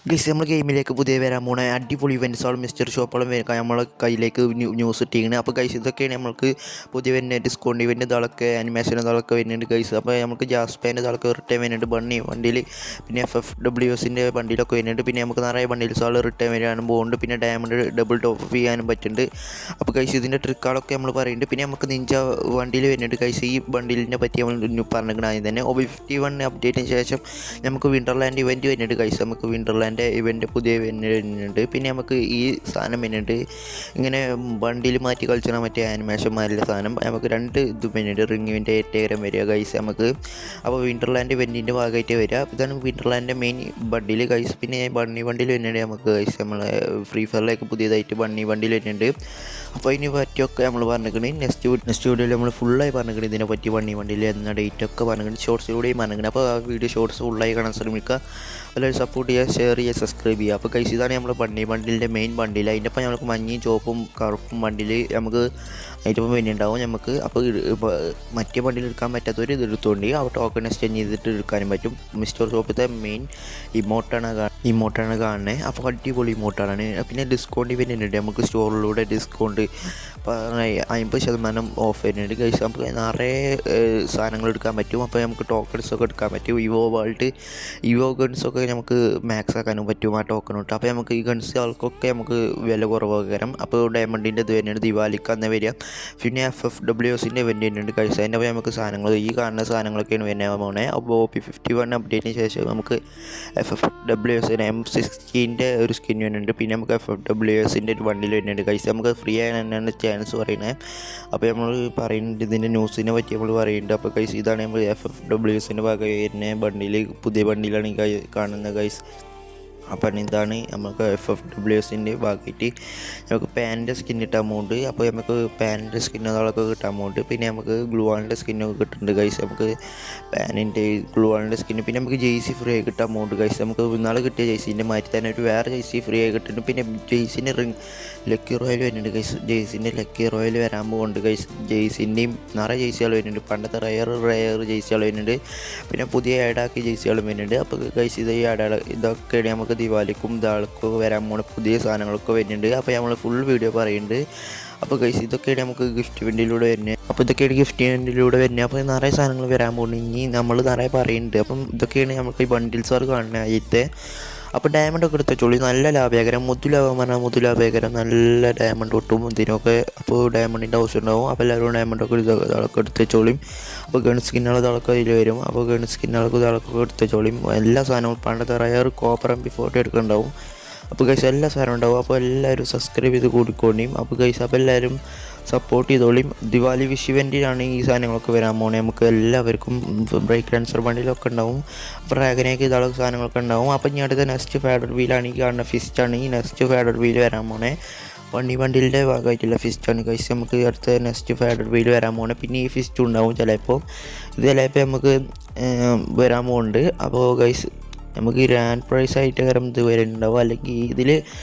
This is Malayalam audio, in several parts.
ഗൈസ് നമ്മൾ ഗെയിമിലേക്ക് പുതിയ വരാൻ പോണ അടിപൊളി ഇവൻറ്റ്സുകളും മിസ്റ്ററി ഷോപ്പുകളും നമ്മളെ കയ്യിലേക്ക് ന്യൂസ് ഇട്ടിരിക്കുന്നത്. അപ്പോൾ ഗൈസ് ഇതൊക്കെയാണ് നമ്മൾക്ക് പുതിയ വരുന്ന ഡിസ്കൗണ്ട് ഇവൻ്റ് ഇതാളൊക്കെ അനിമേഷൻ ഇതാളൊക്കെ വരുന്നുണ്ട് ഗൈസ്. അപ്പോൾ നമുക്ക് ജാസ്പേൻ്റെ ഇതാളൊക്കെ റിട്ടേൺ വരുന്നുണ്ട് ബണ്ണി വണ്ടിയിൽ, പിന്നെ FFWSൻ്റെ വണ്ടിയിലൊക്കെ വരുന്നുണ്ട്. പിന്നെ നമുക്ക് നിറയെ ബണ്ടിൽസ് ആൾ റിട്ടേൺ വരാനും പോകുന്നുണ്ട്. പിന്നെ ഡയമണ്ട് ഡബിൾ ടോപ്പ് ചെയ്യാനും പറ്റുന്നുണ്ട്. അപ്പോൾ ഗൈസ് ഇതിൻ്റെ ട്രിക്കുകളൊക്കെ നമ്മൾ പറയുന്നുണ്ട്. പിന്നെ നമുക്ക് നിഞ്ച വണ്ടിയിൽ വരുന്നുണ്ട് ഗൈസ്. ഈ ബണ്ടിലിനെ പറ്റി നമ്മൾ പറഞ്ഞിരിക്കണം. ആദ്യം തന്നെ OB51 അപ്ഡേറ്റിന് ശേഷം നമുക്ക് വിൻ്റർലാൻഡ് ഇവൻറ്റ് വരുന്നുണ്ട് ഗൈസ്. നമുക്ക് വിൻ്റർലാൻഡ് ഇവൻ്റ് പുതിയ വരുന്നുണ്ട്. പിന്നെ നമുക്ക് ഈ സാധനം വരുന്നുണ്ട്, ഇങ്ങനെ വണ്ടിയിൽ മാറ്റി കളിച്ചാൽ മറ്റേ ആനിമേഷന്മാരുടെ സാധനം. നമുക്ക് രണ്ട് ഇത് വരുന്നുണ്ട്, റിങ്ങിൻ്റെ ഏറ്റവും വരിക ഗൈസ് നമുക്ക്. അപ്പോൾ വിൻ്റർലാൻഡ് ഇവൻറ്റിൻ്റെ ഭാഗമായിട്ട് വരിക. ഇതാണ് വിൻ്റർലാൻഡിൻ്റെ മെയിൻ ബണ്ടിൽ ഗൈസ്. പിന്നെ ബണ്ണി വണ്ടിയിൽ വരുന്നുണ്ട് നമുക്ക് ഗൈസ്. നമ്മൾ ഫ്രീ ഫയറിലേക്ക് പുതിയതായിട്ട് ബണ്ണി വണ്ടിയിൽ വരുന്നുണ്ട്. അപ്പോൾ അതിനെ പറ്റിയൊക്കെ നമ്മൾ പറഞ്ഞിരിക്കണേ നെക്സ്റ്റ് വീഡിയോയിൽ നമ്മൾ ഫുള്ളായി പറഞ്ഞിരിക്കണം. ഇതിനെ പറ്റി വണ്ടിയിൽ എന്ന ഡേറ്റ് ഒക്കെ പറഞ്ഞിരിക്കണം, ഷോർട്സിലൂടെയും പറഞ്ഞിരിക്കണം. അപ്പോൾ ആ വീഡിയോ ഷോർട്സ് ഫുള്ളായി കാണാൻ ശ്രമിക്കുക. എല്ലാവരും സപ്പോർട്ട് ചെയ്യുക, ഷെയർ ചെയ്യുക, സബ്സ്ക്രൈബ് ചെയ്യുക. അപ്പോൾ ഗൈസ് ഇതാണ് നമ്മുടെ ബണ്ടിലിൻ്റെ മെയിൻ ബണ്ടിൽ. അതിൻ്റെ ഒപ്പം നമുക്ക് മഞ്ഞയും ചുവപ്പും കറുപ്പും ബണ്ടിൽ നമുക്ക് അതിൻ്റെ ഒപ്പം വരുന്നുണ്ടാവും നമുക്ക്. അപ്പോൾ മറ്റേ ബണ്ടിൽ എടുക്കാൻ പറ്റാത്തവർ ഇത് എടുത്തുകൊണ്ട് അപ്പോൾ ടോക്കൺ എക്സ്ചേഞ്ച് ചെയ്തിട്ട് എടുക്കാനും പറ്റും. മിസ്റ്റർ ഷോപ്പിലത്തെ മെയിൻ ഇമോട്ടാണ് കാണുന്നത്. അപ്പോൾ അടിപൊളി ഇമോട്ടാണ്. പിന്നെ ഡിസ്കൗണ്ട് വരുന്നുണ്ട് നമുക്ക് സ്റ്റോറിലൂടെ ഡിസ്കൗണ്ട് 50% ഓഫ് വരുന്നുണ്ട് ഗൈസ്. നമുക്ക് നിറയെ സാധനങ്ങൾ എടുക്കാൻ പറ്റും. അപ്പോൾ നമുക്ക് ടോക്കൺസൊക്കെ എടുക്കാൻ പറ്റും. ഇവോ ഗൺസൊക്കെ നമുക്ക് മാക്സ് ആക്കാനും പറ്റും ആ ടോക്കൺ ഇട്ട്. അപ്പോൾ നമുക്ക് ഈ ഗൺസ് ആൾക്കൊക്കെ നമുക്ക് വില കുറവാകാരം. അപ്പോൾ ഡയമണ്ടിൻ്റെ ഇത് വരുന്നുണ്ട്, ദിവാലിക്ക് അന്ന് വരിക. പിന്നെ FFWSൻ്റെ ഇവൻ്റ് വരുന്നുണ്ട് ഗൈസ്. അതിൻ്റെ അപ്പോൾ നമുക്ക് സാധനങ്ങൾ ഈ കാണുന്ന സാധനങ്ങളൊക്കെയാണ് വരാൻ പോകുന്നത്. അപ്പോൾ OP51 അപ്ഡേറ്റിന് ശേഷം നമുക്ക് FFWS M16 ഒരു സ്കിൻ വരുന്നുണ്ട്. പിന്നെ നമുക്ക് FFWSൻ്റെ ഒരു വണ്ടിയിൽ വരുന്നുണ്ട് ഗൈസ്. നമുക്ക് ഫ്രീ ആയി തന്നെയാണ് ചാൻസ് പറയുന്നത്. അപ്പോൾ നമ്മൾ പറയുന്നുണ്ട് ഇതിൻ്റെ ന്യൂസിനെ പറ്റി നമ്മൾ പറയുന്നുണ്ട്. അപ്പോൾ ഗൈസ് ഇതാണ് നമ്മൾ FFWSൻ്റെ ഭാഗമായി വരുന്ന ബണ്ടിൽ, പുതിയ ബണ്ടിലാണ് ഈ കാണുന്നത് ഗൈസ്. അപ്പം ഇതാണ് നമുക്ക് FFWSൻ്റെ ഭാഗമായിട്ട് നമുക്ക് പാനിൻ്റെ സ്കിൻ കിട്ടാൻ പോകുന്നുണ്ട്. അപ്പോൾ നമുക്ക് പാനിൻ്റെ സ്കിൻ അതൊക്കെ കിട്ടാൻ പോകുന്നുണ്ട്. പിന്നെ നമുക്ക് ഗ്ലൂവാളിൻ്റെ സ്കിന്നൊക്കെ കിട്ടുന്നുണ്ട് ഗൈസ്. നമുക്ക് പാനിൻ്റെ ഗ്ലൂവാളിൻ്റെ സ്കിന്ന്, പിന്നെ നമുക്ക് ജെയ്സി ഫ്രീ ആയി കിട്ടാൻ പോകുന്നുണ്ട് ഗൈസ്. നമുക്ക് ഇന്നാൾ കിട്ടിയ ജെയ്സിൻ്റെ മാറ്റി തന്നെ ഒരു വേറെ ജെയ്സി ഫ്രീ ആയി കിട്ടുന്നുണ്ട്. പിന്നെ ജെയ്സിൻ്റെ ലക്കി റോയൽ വരുന്നുണ്ട് ഗൈസ്. ജെയ്സിൻ്റെ ലക്കി റോയൽ വരാൻ പോകുന്നുണ്ട് ഗൈസ്. ജെയ്സിൻ്റെയും നിറയെ ജെയ്സികൾ വരുന്നുണ്ട്. പണ്ടത്തെ റയർ ജെയ്സികൾ വരുന്നുണ്ട്. പിന്നെ പുതിയ ആഡാക്കിയ ജെയ്സികളും വരുന്നുണ്ട്. അപ്പോൾ ഗൈസ് ഇത് ഈ ഇതൊക്കെയാണ് നമുക്ക് ദിവാലിക്കും ഇതാൾക്കും വരാൻ പോകുന്ന പുതിയ സാധനങ്ങളൊക്കെ വരുന്നുണ്ട്. അപ്പോൾ നമ്മൾ ഫുൾ വീഡിയോ പറയുന്നുണ്ട്. അപ്പോൾ ഗൈസ് ഇതൊക്കെയാണ് നമുക്ക് ഗിഫ്റ്റ് ഇവൻറ്റിലൂടെ വരുന്നത്. അപ്പോൾ ഇതൊക്കെയാണ് ഗിഫ്റ്റ് ഇവൻറ്റിലൂടെ വരുന്നത്. അപ്പോൾ നിറയെ സാധനങ്ങൾ വരാൻ പോകുന്നു. ഇനി നമ്മൾ നിറയെ പറയുന്നുണ്ട്. അപ്പം ഇതൊക്കെയാണ് നമുക്ക് ഈ ബണ്ടിൽസ് വർക്ക് കാണുന്നത് ആദ്യത്തെ. അപ്പോൾ ഡയമണ്ട് ഒക്കെ എടുത്ത് വെച്ചോളി, നല്ല ലാഭകരം. മുതുലാവാൻ പറഞ്ഞാൽ മുതുലാഭകരം, നല്ല ഡയമണ്ട് ഒട്ടും ഇതിനൊക്കെ. അപ്പോൾ ഡയമണ്ടിൻ്റെ ആവശ്യം ഉണ്ടാവും. അപ്പോൾ എല്ലാവരും ഡയമണ്ടൊക്കെ ഇതൊക്കെ എടുത്ത് വെച്ചോളിയും. അപ്പോൾ ഗൺ സ്കിന്നുകൾ ഇതൊക്കെ ഇതിൽ വരും. അപ്പോൾ ഗൺ സ്കിന്നുകൾക്ക് ഇതൊക്കെ എടുത്ത് വെച്ചോളിയും. എല്ലാ സാധനവും പണ്ടത്തെ റയർ കോപ്പർ MP40 എടുക്കുന്നുണ്ടാവും. അപ്പോൾ ഗൈസ് എല്ലാ സാധനവും ഉണ്ടാവും. അപ്പോൾ എല്ലാവരും സബ്സ്ക്രൈബ് ചെയ്ത് കൂടിക്കൊണ്ടിയും. അപ്പോൾ ഗൈസ് അപ്പോൾ എല്ലാവരും സപ്പോർട്ട് ചെയ്തോളിയും. ദിവാലി വിഷ് ഇവൻറ്റിലാണ് ഈ സാധനങ്ങളൊക്കെ വരാൻ പോകുന്നത്. നമുക്ക് എല്ലാവർക്കും ബ്രേക്ക് ഡാൻസർ വണ്ടിയിലൊക്കെ ഉണ്ടാവും. അപ്പോൾ ഡ്രാഗനേക്ക് ഇതാളൊക്കെ സാധനങ്ങളൊക്കെ ഉണ്ടാവും. അപ്പോൾ ഇനി അടുത്ത നെക്സ്റ്റ് ഫാഡർ വീലാണ് ഈ കാണുന്ന ഫിസ്റ്റാണ്. ഈ നെക്സ്റ്റ് ഫാഡർ വീൽ വരാൻ പോണേ. വണ്ടിൻ്റെ ഭാഗമായിട്ടുള്ള ഫിസ്റ്റാണ് ഗൈസ്. നമുക്ക് അടുത്ത നെക്സ്റ്റ് ഫാഡർ വീൽ വരാൻ പോണേ. പിന്നെ ഈ ഫിസ്റ്റ് ഉണ്ടാവും ചിലപ്പോൾ. ഇത് ചിലപ്പോൾ നമുക്ക് വരാൻ പോകുന്നുണ്ട്. അപ്പോൾ ഗൈസ് നമുക്ക് ഗ്രാൻഡ് പ്രൈസ് ആയിട്ട് കാരണം ഇത് വരുന്നുണ്ടാവും. അല്ലെങ്കിൽ ഇതിൽ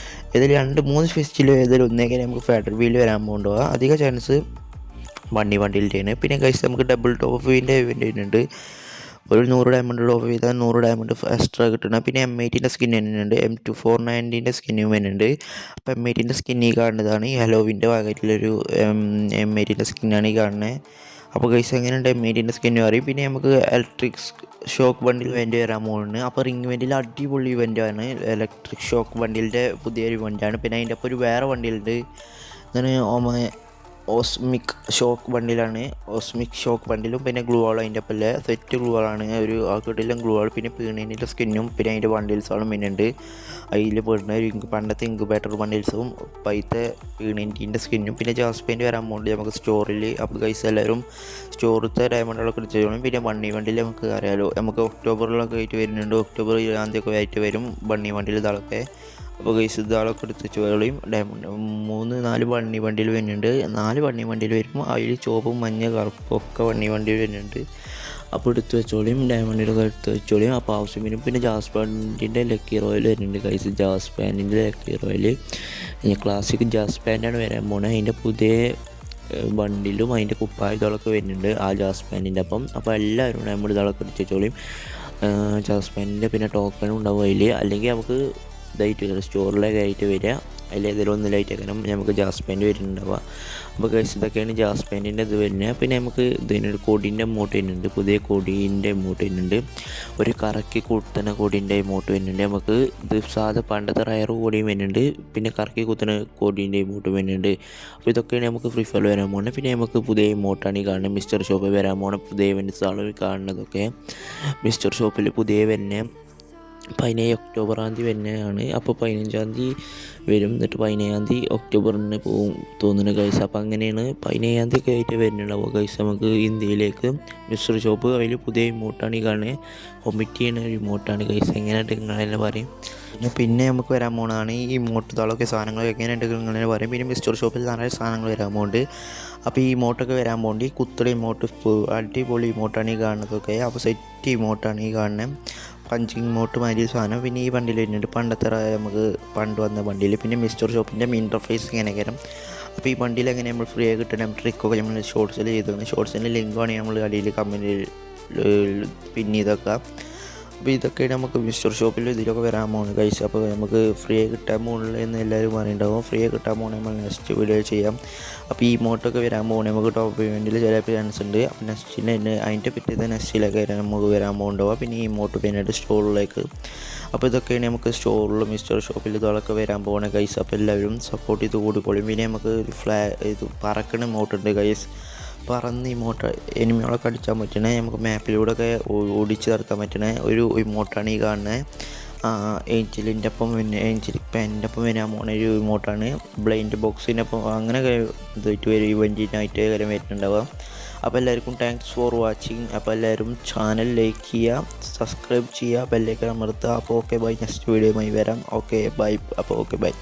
2-3 ഫിസ്റ്റിൽ ഏതെങ്കിലും ഒന്നേക്കെ നമുക്ക് ഫെഡറൽ വീൽ വരാൻ പോകുന്നുണ്ടാവുക. അധിക ചാൻസ് വണ്ടിയിലാണ്. പിന്നെ ഗൈസ് നമുക്ക് ഡബിൾ ടോപ്പിൻ്റെ ഇവൻ്റ് വരുന്നുണ്ട്. ഒരു 100 ഡയമണ്ട് ടോപ്പ് ചെയ്താൽ 100 ഡയമണ്ട് എക്സ്ട്രാ കിട്ടണം. പിന്നെ M18 സ്കിൻ വരുന്നുണ്ട്. M2490 സ്കിന്നും വരുന്നുണ്ട്. അപ്പോൾ M18 സ്കിൻ ഈ കാണുന്നതാണ്. ഈ ഹലോവിൻ്റെ ഭാഗമായിട്ടുള്ളൊരു M18 സ്കിന്നാണ് ഈ കാണുന്നത്. അപ്പോൾ ഗൈസ് എങ്ങനെയുണ്ട് M18 സ്കിന്ന് പറയും. പിന്നെ നമുക്ക് ഇലക്ട്രിക് ഷോക്ക് ബണ്ടിൽ ഇവൻ്റ് വരാൻ പോകുന്നുണ്ട്. അപ്പോൾ റിംഗ് ഇവൻറ്റിൽ അടിപൊളി ഇവൻ്റാണ് ഇലക്ട്രിക് ഷോക്ക് ബണ്ടിലിൻ്റെ പുതിയൊരു ഇവൻ്റാണ്. പിന്നെ അതിൻ്റെ ഒപ്പം ഒരു വേറെ വണ്ടിയിലുണ്ട്, ഇതാണ് ഓസ്മിക് ഷോക്ക് ബണ്ടിലാണ്. ഓസ്മിക് ഷോക്ക് ബണ്ടിലും പിന്നെ ഗ്ലൂ വാളും അതിൻ്റെ ഒപ്പം സെറ്റ് ഗ്ലൂ വാളാണ്. ഒരു ആക്കിട്ടില്ല ഗ്ലൂ വാൾ. പിന്നെ പീണീൻ്റെ സ്കിന്നും പിന്നെ അതിൻ്റെ ബണ്ടിൽസുകളും പിന്നുണ്ട്. അതിൽ പെടുന്ന പണ്ടത്തെ ഇൻക്യുബേറ്റർ ബണ്ടിൽസും പൈത്തെ പീണീൻ്റെ സ്കിന്നും പിന്നെ ജാസ്പെയിൻ്റ് വരാൻ പോകുന്നുണ്ട് നമുക്ക് സ്റ്റോറിൽ. അപ്പോൾ ഗൈസ് എല്ലാവരും സ്റ്റോറിലത്തെ ഡയമണ്ടുകളൊക്കെ എടുത്ത് ചെയ്യണം. പിന്നെ ബണ്ണി വണ്ടിയിൽ നമുക്ക് അറിയാലോ, നമുക്ക് ഒക്ടോബറിലൊക്കെ ആയിട്ട് വരുന്നുണ്ട്. ഒക്ടോബർ 7 ആയിട്ട് വരും ബണ്ണി വണ്ടിയിൽ ഇതാളൊക്കെ. അപ്പോൾ ഗൈസ് ഇതാളൊക്കെ എടുത്ത് വെച്ചോളിയും. ഡയമണ്ട് 3-4 ബണ്ണി വണ്ടിയിൽ വരുന്നുണ്ട്. 4 ബണ്ണി വണ്ടിയിൽ വരുമ്പോൾ അതിൽ ചുവപ്പും മഞ്ഞ കറുപ്പും ഒക്കെ ബണ്ണി വണ്ടിയിൽ വരുന്നുണ്ട്. അപ്പോൾ എടുത്ത് വെച്ചോളിയും, ഡയമണ്ടിലൊക്കെ എടുത്ത് വെച്ചോളിയും. അപ്പോൾ ആവശ്യം വരും. പിന്നെ ജാസ്പാൻഡിൻ്റെ ലക്കി റോയൽ വരുന്നുണ്ട് ഗൈസ്. ജാസ്പാൻഡിൻ്റെ ലക്കി റോയൽ ക്ലാസിക് ജാസ്പാൻഡാണ് വരാൻ പോകുന്നത്. അതിൻ്റെ പുതിയ ബണ്ടിലും അതിൻ്റെ കുപ്പായതൊക്കെ വരുന്നുണ്ട് ആ ജാസ്പാൻഡിൻ്റെ അപ്പം. അപ്പോൾ എല്ലാവരും ഡയമണ്ട് ഇതൊക്കെ എടുത്ത് വെച്ചോളിയും. ജാസ്പാനിൻ്റെ പിന്നെ ടോക്കണും ഉണ്ടാവും അതിൽ. അല്ലെങ്കിൽ നമുക്ക് ഇതായിട്ട് വരിക, സ്റ്റോറിലൊക്കെ ആയിട്ട് വരിക. അതിലേതെങ്കിലും ഒന്നിലായിട്ടേക്കാരം നമുക്ക് ജാസ്പെയിൻ്റ് വരുന്നുണ്ടാവുക. അപ്പോൾ ഗൈസ് ഇതൊക്കെയാണ് ജാസ്പെയിൻ്റെ ഇത് വരുന്നത്. പിന്നെ നമുക്ക് ഇതിനൊരു കൊടീൻ്റെ എമൗണ്ട് വരുന്നുണ്ട്, പുതിയ കൊടീൻ്റെ എമൗണ്ട് വരുന്നുണ്ട്, ഒരു കറക്കി കുത്തുന്ന കൊടീൻ്റെ എമൗണ്ട് വരുന്നുണ്ട്. നമുക്ക് ഇത് സാധാ പണ്ടത്തെ റയർ കൊടിയും വരുന്നുണ്ട്, പിന്നെ കറക്കി കുത്തുന്ന കൊടീൻ്റെ എമൗണ്ട് വരുന്നുണ്ട്. അപ്പോൾ ഇതൊക്കെയാണ് നമുക്ക് ഫ്രീ ഫയർ വരാൻ പോകുന്നത്. പിന്നെ നമുക്ക് പുതിയ എമൗണ്ടാണ് ഈ കാണുന്നത്, മിസ്റ്റർ ഷോപ്പിൽ വരാൻ പോകുന്ന പുതിയ ഇവൻറ്റ്സ് ആളുകൾ കാണുന്നതൊക്കെ. മിസ്റ്റർ ഷോപ്പിൽ പുതിയ വരുന്ന 17 ഒക്ടോബറാം തീയതി വരുന്നതാണ്. അപ്പോൾ 15-ാം തീയതി വരും, എന്നിട്ട് 17-ാം തീയതി ഒക്ടോബറിന് പോകും തോന്നുന്നു ഗൈസ്. അപ്പോൾ അങ്ങനെയാണ് 17-ാം തീയതി ഒക്കെ ആയിട്ട് വരുന്നുണ്ടാവുക ഗൈസ് നമുക്ക് ഇന്ത്യയിലേക്ക് മിസ്റ്റർ ഷോപ്പ്. അതിൽ പുതിയ ഇമോട്ടാണ് ഈ കാണുന്നത്, കൊമിറ്റ് ചെയ്യുന്ന ഒരു ഇമോട്ടാണ് ഗൈസ്. എങ്ങനെയായിട്ട് നിങ്ങളെന്നെ പറയും. പിന്നെ നമുക്ക് വരാൻ പോകുന്നതാണ് ഈ ഇമോട്ടുകളൊക്കെ സാധനങ്ങൾ എങ്ങനെയുണ്ട് നിങ്ങളെന്നെ പറയും. പിന്നെ മിസ്റ്റർ ഷോപ്പിൽ നിറയെ സാധനങ്ങൾ വരാൻ പോകുന്നുണ്ട്. അപ്പോൾ ഈ ഇമോട്ടൊക്കെ വരാൻ പോകുന്നുണ്ട്. ഈ കുത്തടി ഇമോട്ട് അടിപൊളി ഇമോട്ടാണ് ഈ കാണുന്നതൊക്കെ. അപ്പോൾ സെറ്റ് ഇമോട്ടാണ് ഈ കാണുന്നത്, പഞ്ചിങ് ഇമോട്ട് മാതിരി സാധനം. പിന്നെ ഈ വണ്ടിയിൽ വരുന്നുണ്ട് പണ്ടത്തെ നമുക്ക് പണ്ട് വന്ന വണ്ടിയിൽ. പിന്നെ മിസ്റ്റർ ഷോപ്പിൻ്റെ ഇൻ്റർഫേസ് ഇങ്ങനെയൊക്കെ. അപ്പോൾ ഈ വണ്ടിയിൽ എങ്ങനെ നമ്മൾ ഫ്രീ ആയി കിട്ടണം ട്രിക്കൊക്കെ നമ്മൾ ഷോർട്സിൽ ചെയ്തതാണ്. ഷോർട്സിൻ്റെ ലിങ്ക് വേണമെങ്കിൽ നമ്മൾ അടിയിൽ കമൻറ്റിൽ പിന്നെ ഇതൊക്കെ. അപ്പോൾ ഇതൊക്കെയാണ് നമുക്ക് മിസ്റ്റർ ഷോപ്പിൽ ഇതിലൊക്കെ വരാൻ പോകുന്നത് ഗൈസ്. അപ്പോൾ നമുക്ക് ഫ്രീ ആയി കിട്ടാൻ പോകുന്നില്ല എന്ന് എല്ലാവരും പറയുന്നുണ്ടാവും. ഫ്രീ ആയി കിട്ടാൻ പോകുന്നത് നമ്മൾ നെക്സ്റ്റ് വീഡിയോ ചെയ്യാം. അപ്പോൾ ഈ ഇമോട്ടൊക്കെ വരാൻ പോകുന്നത് നമുക്ക് ടോപ്പ് ഇവൻറ്റിൽ ചിലപ്പോൾ ചാൻസ് ഉണ്ട്. അപ്പോൾ നെക്സ്റ്റിന് അതിൻ്റെ പിറ്റേത്തെ നെക്സ്റ്റിലൊക്കെ നമുക്ക് വരാൻ പോകുന്നുണ്ടാവുക. പിന്നെ ഈ ഇമോട്ട് പിന്നീട് സ്റ്റോറിലേക്ക്. അപ്പോൾ ഇതൊക്കെയാണ് നമുക്ക് സ്റ്റോറിൽ മിസ്റ്റർ ഷോപ്പിൽ ഇതൊക്കെ വരാൻ പോകുന്നത് ഗൈസ്. അപ്പോൾ എല്ലാവരും സപ്പോർട്ട് ചെയ്ത് കൂടിക്കോളും. പിന്നെ നമുക്ക് ഇത് പറക്കണ ഇമോട്ടുണ്ട് ഗൈസ്, പറന്ന് ഇമോട്ട് എനിമികളൊക്കെ അടിച്ചാൻ പറ്റണേ, നമുക്ക് മാപ്പിലൂടെ ഒക്കെ ഓടിച്ച് തീർക്കാൻ പറ്റണേ ഒരു ഇമോട്ടാണ് ഈ കാണുന്നത്. ഏഞ്ചലിൻ്റെ ഒപ്പം പിന്നെ ഏഞ്ചൽ പെൻ്റെ ഒപ്പം വരാൻ പോകുന്ന ഒരു ഇമോട്ടാണ്. ബ്ലൈൻഡ് ബോക്സിൻ്റെ ഒപ്പം അങ്ങനെയൊക്കെ ഇതായിട്ട് വരും, ഇവൻറ്റിനായിട്ട് കാര്യം വരുന്നുണ്ടാവുക. അപ്പോൾ എല്ലാവർക്കും താങ്ക്സ് ഫോർ വാച്ചിങ്. അപ്പോൾ എല്ലാവരും ചാനൽ ലൈക്ക് ചെയ്യുക, സബ്സ്ക്രൈബ് ചെയ്യുക, ബെല്ലൈക്കൺ അമർത്തുക. അപ്പോൾ ഓക്കെ ബൈ, നെക്സ്റ്റ് വീഡിയോയുമായി വരാം. Okay bye. അപ്പോൾ ഓക്കെ ബൈ.